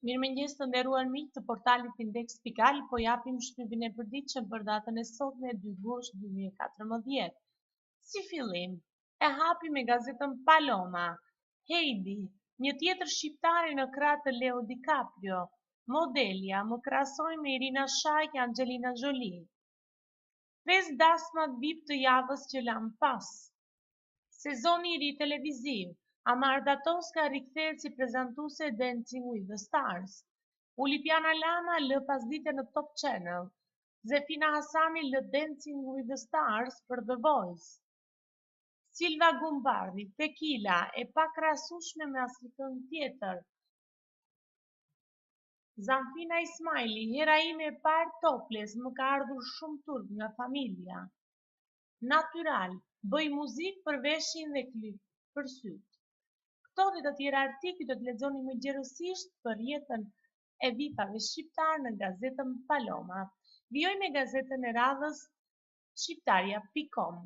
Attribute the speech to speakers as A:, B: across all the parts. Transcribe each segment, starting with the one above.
A: Mirëmëngjes të nderuar miq të portalit Index.al, po japim shtypin e përditshëm për datën e sotme 2 gusht 2014. Si fillim, e hapi me gazetën Paloma. Heidi, një tjetër shqiptare në krah të Leo DiCaprio. Modelja më krahasoi me Irina Shayk e Angelina Jolie. 5 dasmat VIP të javës që lam pas. Sezoni i ri televiziv. Amarda Toska rikthehet si prezantuese Dancing with the Stars. Ulipiana Lama lë pasdite në Top Channel. Zefina Hasani lë Dancing with the Stars për The Voice. Silva Gumbardi, Tequila, e pa krahasueshme me asnjë tjetër. Zamfina Ismaili, hera ime e parë topless, më ka ardhur shumë turp nga familja. Natural, bëj muzikë për veshin dhe klip për syt. Këto dhe të tjera artikuj do të lexoni më gjerësisht për jetën e VIP-ave shqiptar në gazetën Paloma. Vijoj me gazetën e radhës shqiptaria.com.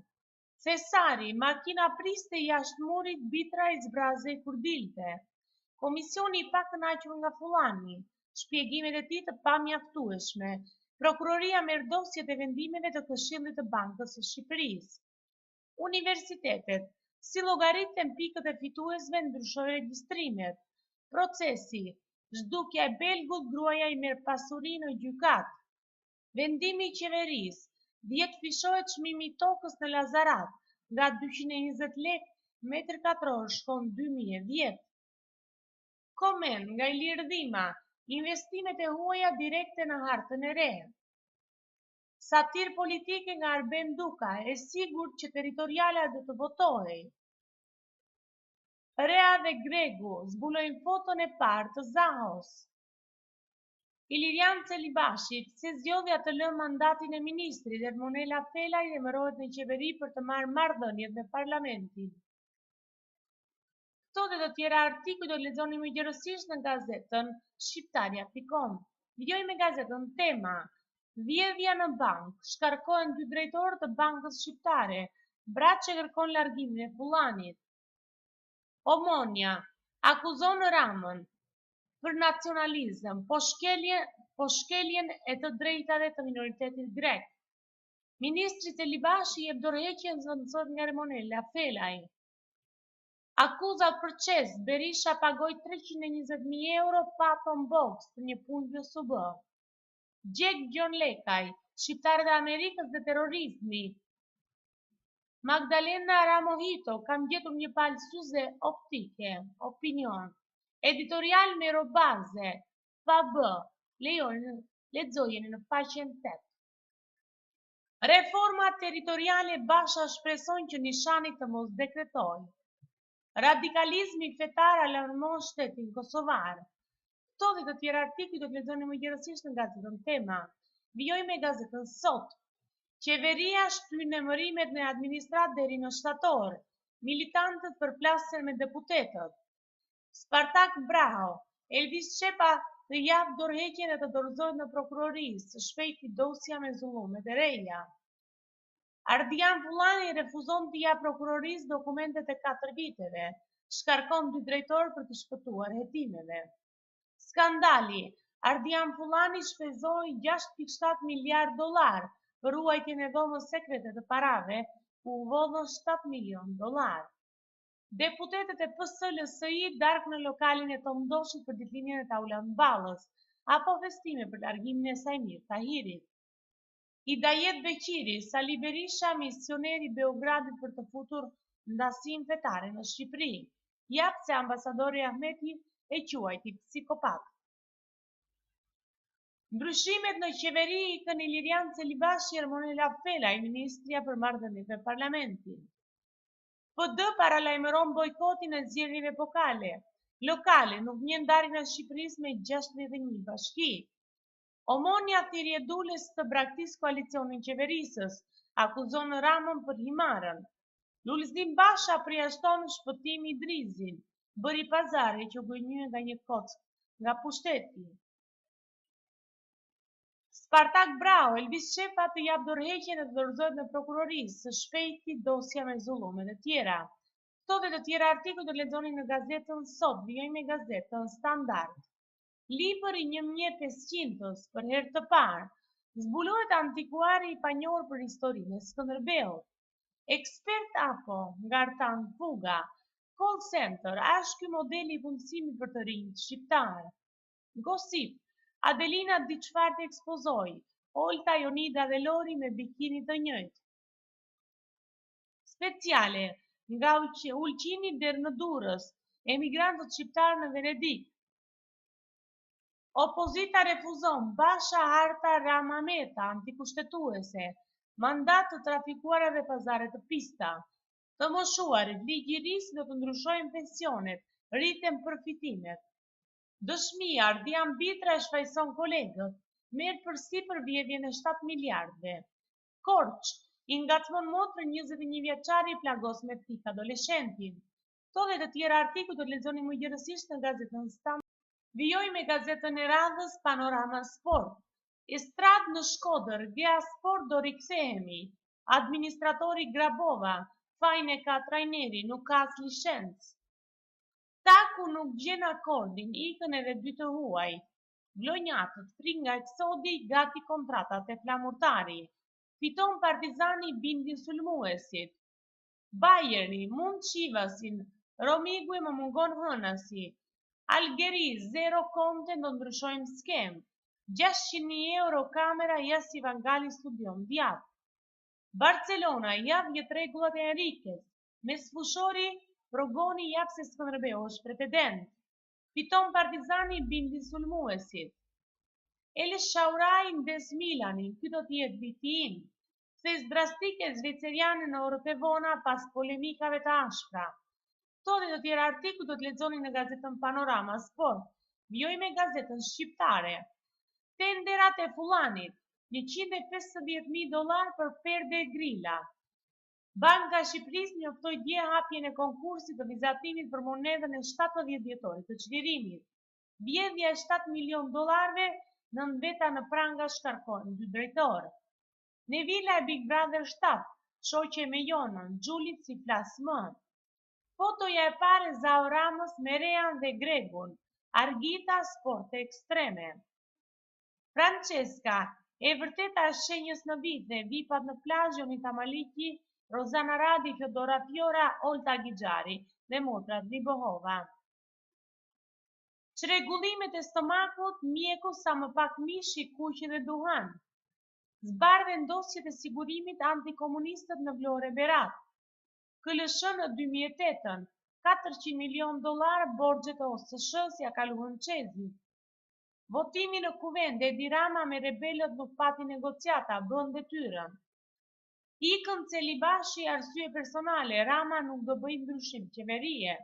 A: Thesari, makina priste jashtë murit, bitra i zbrazej kur dilte. Komisioni i pa kënaqur nga Fullani, shpjegimet e tij të pamjaftueshme. Prokuroria merr dosjet e vendimeve të Këshillit të Bankës së Shqipërisë. Universitetet, si llogariten pikët e fituesve ndryshoi regjistrimet. Procesi, zhdukja e Belgut, gruaja i merr pasuri në gjykat. Vendimi i qeverisë, 10 fishohet çmimi i tokës në Lazarat, nga 220 lekë metër katror shkon 2010. Komen nga Ilir Dhima, investimet e huaja direkte në hartën e re. Satir politike nga Arben Duka, e sigurt që territoriala do të votojë. Rea dhe Gregu zbulojnë foton e parë të Zahos. Ilirian Celibashi, pse zgjodhja të lë mandatin e ministrit, Ermonela Felaj emërohet në qeveri për të marrë marrëdhëniet me parlamentin. Këto dhe të tjera artikuj do të lexoni më gjerësisht në gazetën shqiptaria.com. Vijoj me gazetën Tema. Vjedhja në bank, shkarkohen 2 drejtorë të bankës shqiptare, Braçe kërkon largimin e Fullanit. Omonia, akuzon Ramën për nacionalizëm, po shkeljen e të drejtave të minoritetit grek. Ministri Celibashi jep dorëheqjen zëvendësohet nga Ermonela Felaj. Akuzat për çes, Berisha pagoi 320.000 euro Paton Box për një punë USB. Gjek Gjon Lekaj, shqiptarët e Amerikës dhe terrorizmi. Magdalena Ramohito, kam gjetur një palë syze optike, opinion. Editorial me robaze, FAB, lexojeni në faqen 8. Reforma territoriale, Basha shpreson që Nishani të mos dekretojë. Radikalizmi fetar alarmon shtetin kosovar. Këto dhe të tjera artikuj do të lexoni më gjerësisht në gazetën Tema. Vijoj me gazetën Sot. Qeveria shtyn emërimet në administratë deri në shtator. Militantët përplasen me deputetët. Spartak Braho, Elvis Shepa të jap dorëheqjen e të dorëzohet në prokurori, së shpejti dosja me zullumet e reja. Ardian Fullani refuzon të jap prokurorisë dokumentet e 4 viteve. Shkarkon 2 drejtorë për të shpëtuar hetimeve. Skandali, Ardian Fullani shpenzoi 6.7 miliard dollar për ruajtjen e dhomës sekrete të parave, ku u vodhën 7 milion dollar. Deputetët e PS-LSI darkë në lokalin e Tomdoshit për ditëlindjen e Taulant Ballës, apo festime për largimin e Sajmir Tahirit. Hidayet Beqiri, Sali Berisha, misioneri i Beogradit për të futur ndasim fetare në Shqipëri, jap se ambasadori Ahmeti e quajti psikopat. Ndryshimet në qeveri ikën Ilirian Celibashi, Ermonela Felaj, ministria për marrëdhëniet me parlamentin. PD paralajmëron bojkotin e zgjedhjeve lokale, nuk vjen ndarjen e Shqipërisë me 61 bashki. Omonia thirrje dulës të braktisë koalicionin qeverisës, akuzon Ramën për himarën. Lulzim Basha përjashton shpëtimi Idrizin, bëri pazare që gënjye nga një kockë nga pushteti. Spartak Braho, Elvis Shepa të jap dorëheqjen e të dorëzohet në prokurori, së shpejti dosja me zullumet e tjera. Këto dhe të tjera artikuj do lexoni në gazetën Sot. Vijoj me gazetën Standard. Libër i 1500-s, për herë të parë, zbulohet antikuari i panjohur për historinë e Skënderbeut. Ekspert apo ngartan fuga, call center, është ky modeli i punësimit për të rinjt shqiptar. Gosip, Adelina di çfarë të ekspozoi, Olta, Jonida dhe Lori me bikini të njëjtë. Speciale, nga Ulqini deri në Durrës, emigrantët shqiptar në Venedik. Opozita refuzon Basha Harta Ramameta, antikushtetuese, mandat të trafikuarave pazare të pista. Të moshuarit, ligji i ri do të ndryshojnë pensionet, rriten përfitimet. Dëshmia, Ardian Bitra e shfaqson kolegët, merr përsipër vjedhjen e 7 miliardëve. Korç, i ngatmon motrën 21 vjeçari i plagos me pik adoleshentin. Këto dhe të tjera artikuj do të lexoni më gjërësisht në gazetën Stam. Vijoj me gazetën e radhës Panorama Sport. Estrad në Shkodër, Gea Sport do rikthehemi. Administratori Grabova, fajin e ka trajneri, nuk ka as licencë. Taku nuk gjen akordin, ikën edhe dy të huaj. Vlonjatët, frik nga eksodi, gati kontratat e flamurtari. Fiton Partizani bindin sulmuesit. Bayerni, mund Shivasin, Romigue më mungon hënasi. Algeri, 0 konte do ndryshojmë skem. 600.000 euro kamera jasi Vangali studion djatë. Barcelona, javë jetë regullat e Enriquez. Me sfushori, Rogoni javë se Skënderbeu është pretendent. Fiton Partizani bindin sulmuesit. El Shauraj ndes Milanin, ky do t'jetë viti im. Thes drastike zvicerjane në orët e vona pas polemikave të ashpra. Këto dhe të tjera artikuj do të lexoni në gazetën Panorama Sport. Vjoj me gazetën shqiptare. Tenderat e Fullanit, $150.000 për perde grila. Banka e Shqipërisë njoftoi dje hapjen e konkursit të vizatimit për monedën e 17 vjetorit të çlirimit. Vjedhja e $7 milionë nën veta në pranga shkarkojnë 2 drejtorë. Në vila e Big Brother 7, shoqe me Jonën, Xhulit si flas më. Fotoja e parë Zao Ramës me Rean dhe Gregun, Argita sport ekstreme. Francesca, e vërteta është shenjës në vite, vipat në plazh Jonita Maliki, Rozana Radi, Fjodora Fiora, Olta Gixhari dhe motrat Libohova. Çrregullimet e stomakut, mjeku sa më pak mishi, kuqe dhe duhan. Zbardhen dosjet e sigurimit antikomunistët në Vlorë Berat. KLSH në 2008, $400 milionë borxhet e OSSH-s ja kaluan Çezit. Votimi në kuvend, Edi Rama me rebelët nuk pati negociata, bën detyrën. Ikën Celibashi, arsye personale, Rama nuk do bëj ndryshim qeverie.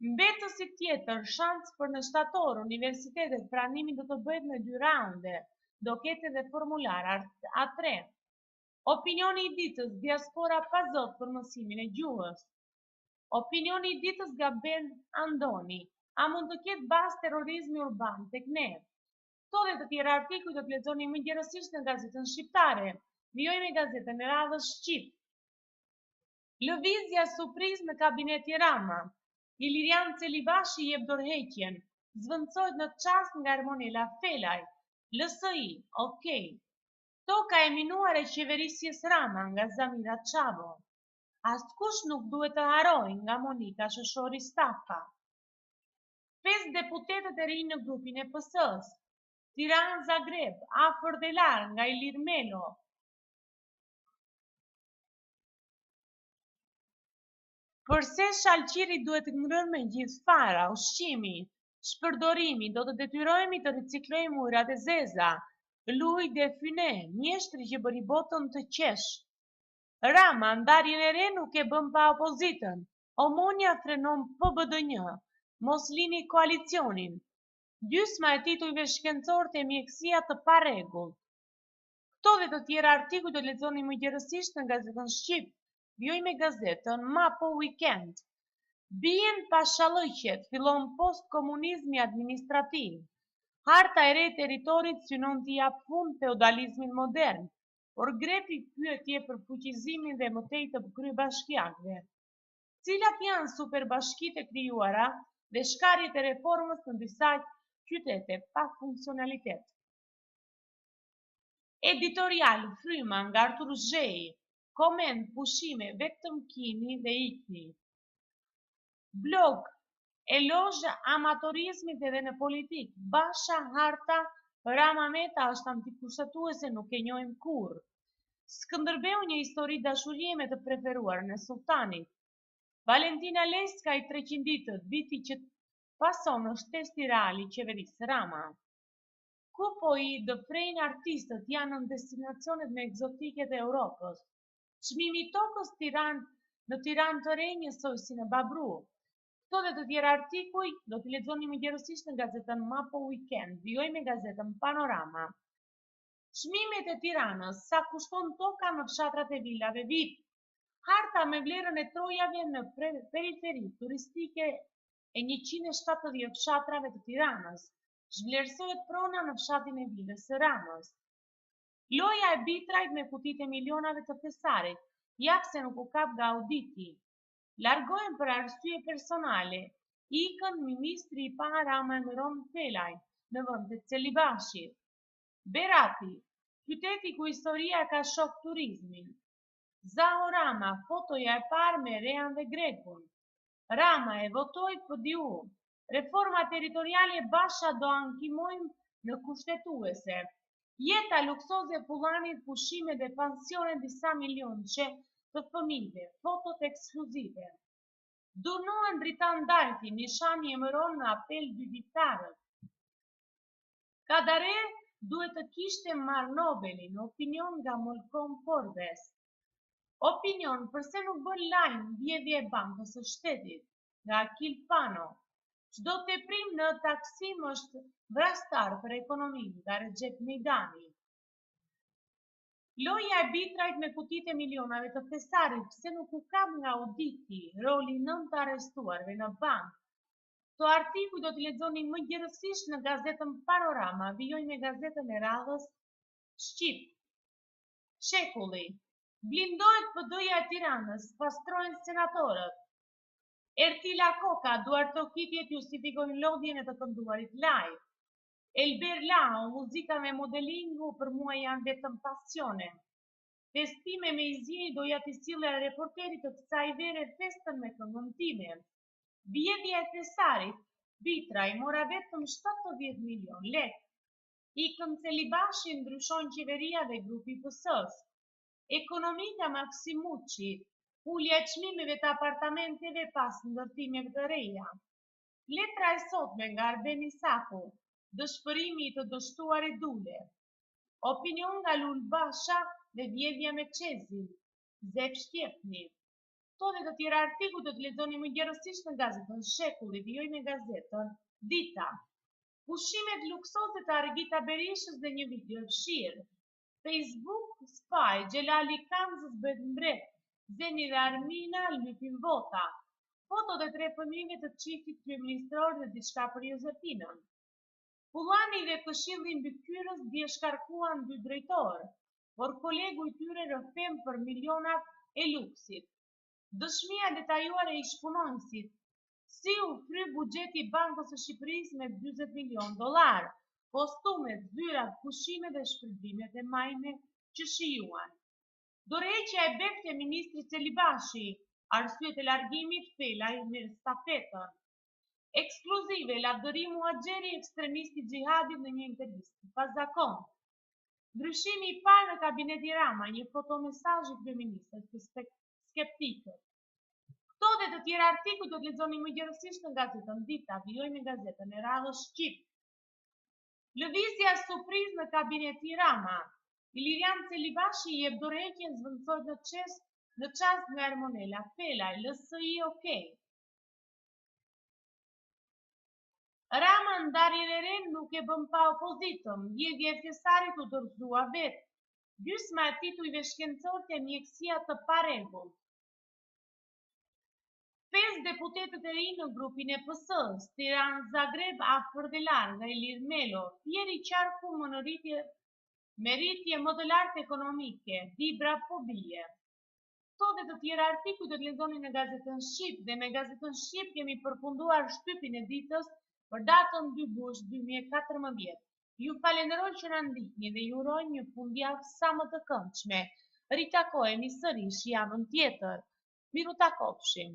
A: Mbetësi tjetër, shans për në shtator, universitetet pranimi do të bëhet në 2 raunde, do ketë edhe formular A3. Opinioni i ditës, diaspora pa zot për mësimin e gjuhës. Opinioni i ditës nga Ben Andoni, a mund të ketë bazë terrorizmi urban tek ne? Këto dhe të tjera artikuj do të lexoni më gjërësisht në gazetën shqiptare. Vijoj me gazetën e radhës Shqip. Lëvizja surprizë në kabineti Rama. Ilirian Celibashi jep dorëheqjen. Zvendësohet në çast nga Ermonela Felaj. LSI, okej. Toka e minuar e qeverisjes Rama nga Zamira Çavo. Askush nuk duhet të harojë nga Monika Shoshori Stafa. 5 deputetët e rinj në grupin e PS-s. Tiranë Zagreb, afër dhe larg nga Ilir Melo. Përse shalqiri duhet ngrënë me gjithë fara, ushqimi, shpërdorimi, do të detyrohemi të riciklojmë ujërat e zeza, Louis de Funès, mjeshtri që bëri botën të qesh. Rama, ndarjen e re nuk e bën pa opozitën. Omonia frenon PBDN, mos lini koalicionin. Gjysma e titujve shkencor të mjekësia të pa rregull. Këto dhe të tjera artikuj do lexoni më gjërësisht në gazetën Shqip. Vjoj me gazetën Mapo Weekend. Bien pashallëqet, fillon post-komunizmi administrativ. Harta e re e territorit synon t'i jap fund feudalizmin modern, por grepi pyetje për fuqizimin dhe mëtej të krybashkiakëve. Cilat janë superbashkitë e krijuara dhe shkarjet e reformës në disa qytete pa funksionalitet. Editorial Fryma nga Artur Zhej, koment pushime vetëm kini dhe ikni. Blog elozh amatorizmit edhe në politik, Basha Harta Rama Meta është antikushtetuese, nuk e njohim kurrë. Skënderbeu një histori dashurie me të preferuar në sultanit. Valentina Leska i 300 ditët, viti që pason është testi real i qeverisë Rama. Ku po i dëfrejnë artistët janë në destinacionet me egzotiket e Europës. Çmimi i tokës në Tiranë të re njësoj si në Babru. Këto dhe të tjera artikuj do t'i lexoni më gjerësisht në gazetën Mapo Weekend, vijoj me gazetën Panorama. Çmimet e Tiranës, sa kushton toka në fshatrat e vilave VIP. Harta me vlerën e trojave në periferi turistike e 170 fshatrave të Tiranës. Zhvlerësohet prona në fshatin e vilës së Ramës. Loja e bitrajt me kutit e milionave të pesarit, jap se nuk u kap nga auditi. Largohen për arsye personale, ikën ministri i parë Rama emëron Felaj në vend të Celibashit. Berati, qyteti ku historia ka shok turizmin. Zaho Rama, fotoja e parë me Rean dhe Grekun. Rama e votoi PDU. Reforma territoriale Basha do ankimojmë në kushtetuese. Jeta luksoze Pullanit, pushime dhe pensione disa milionçe të fëmijëve, fotot ekskluzive. Durnohen Dritan Dalti, nishani emëron në apel 2 vjeçarët. Kadare duhet të kishte marrë Nobelin, opinion nga Molkom Forbes. Opinion, përse nuk bën lajm mbledhje e Bankës së Shtetit, nga Akil Pano. Çdo teprim në taksim është vrastar për ekonominë, nga Recep Mejdani. Loja e bitrajt me kutit e milionave të pesarit, pse nuk u kap nga auditi, roli 9 të arrestuarve në bankë. Këto artikuj do t'i lexoni më gjerësisht në gazetën Panorama, vijoj me gazetën e radhës Shqip. Shekulli. Blindohet PD-ja e Tiranës, pastrojnë senatorët. Ertila Koka, duartokitjet justifikojnë lodhjen e të kënduarit live. Elber Lao, muzika me modelingu për mua janë vetëm pasione. Festime me izjeni doja t'i sille reporterit të kësaj vere festën me këngën time. Vjedhja e Thesarit, Bitraj mora vetëm 70 milion lek. Ikën Celibashi ndryshon qeveria dhe grupi PS-s. Ekonomika Maksimuçi, ulja e çmimeve të apartamenteve pas ndërtimeve të reja. Letra e sotme nga Arbeni Saku, dëshpërimi i të dështuarit Dule. Opinion nga Lul Basha dhe vjedhja me Çezin, Zef Shqepni. Këto dhe të tjera artikuj do të lexoni më gjerësisht në gazetën Shekulli, vijoj me gazetën Dita. Pushimet luksoze të Argita Berishës dhe një video fshirë. Facebook Spy, Gjelali Kamzës bëhet mbret, Zeni dhe Armina lypin vota. Foto dhe 3 fëmijëve të çiftit kryeministror dhe diçka për Jozepinën. Pullani dhe Këshilli Mbikëqyrës dje shkarkuan 2 drejtorë, por kolegu i tyre rrëfem për milionat e luksit. Dëshmia detajuar e ish-punonësit, si u fry buxheti i Bankës së Shqipërisë me $40 milion, postumet, zyrat, pushime dhe shpërblimet e majme që shijuan. Dorëheqja e beftë e ministrit Celibashi, arsyet e largimit Felaj me stafetën. Ekskluzive, lavdërimu Axheri, ekstremisti xhihadit në një intervistë pas zakon. Ndryshimi i parë në kabineti Rama, një fotomesazh i kryeministrit të skeptikët. Këto dhe të tjera artikuj do të lexoni më gjerësisht në gazetën Dita, vijoj me gazetën e radhës Shqip. Lëvizja surprizë në kabineti Rama. Ilirian Celibashi jep dorëheqjen zvendësohet në çast nga Ermonela Felaj, LSI OK. Rama ndarjen e re nuk e bën pa opozitën, vjedhja e Thesarit u dorëzua vetë. Gjysma e titujve shkencor të mjekësia të parregullt. 5 deputetët e rinj në grupin e PS-s, Tiranë Zagreb afër dhe larg nga Ilir Melo, Thierry Qarku me rritje më të lartë ekonomike, Dibra po bie. Këto dhe të tjera artikuj do të lexoni në Gazetën Shqip dhe me Gazetën Shqip kemi përfunduar shtypin e ditës për datën 2 gusht 2014. Ju falenderoj që na ndihni dhe ju uroj një fundjavë sa më të këndshme. Ritakohemi sërish javën tjetër. Miru takofshim.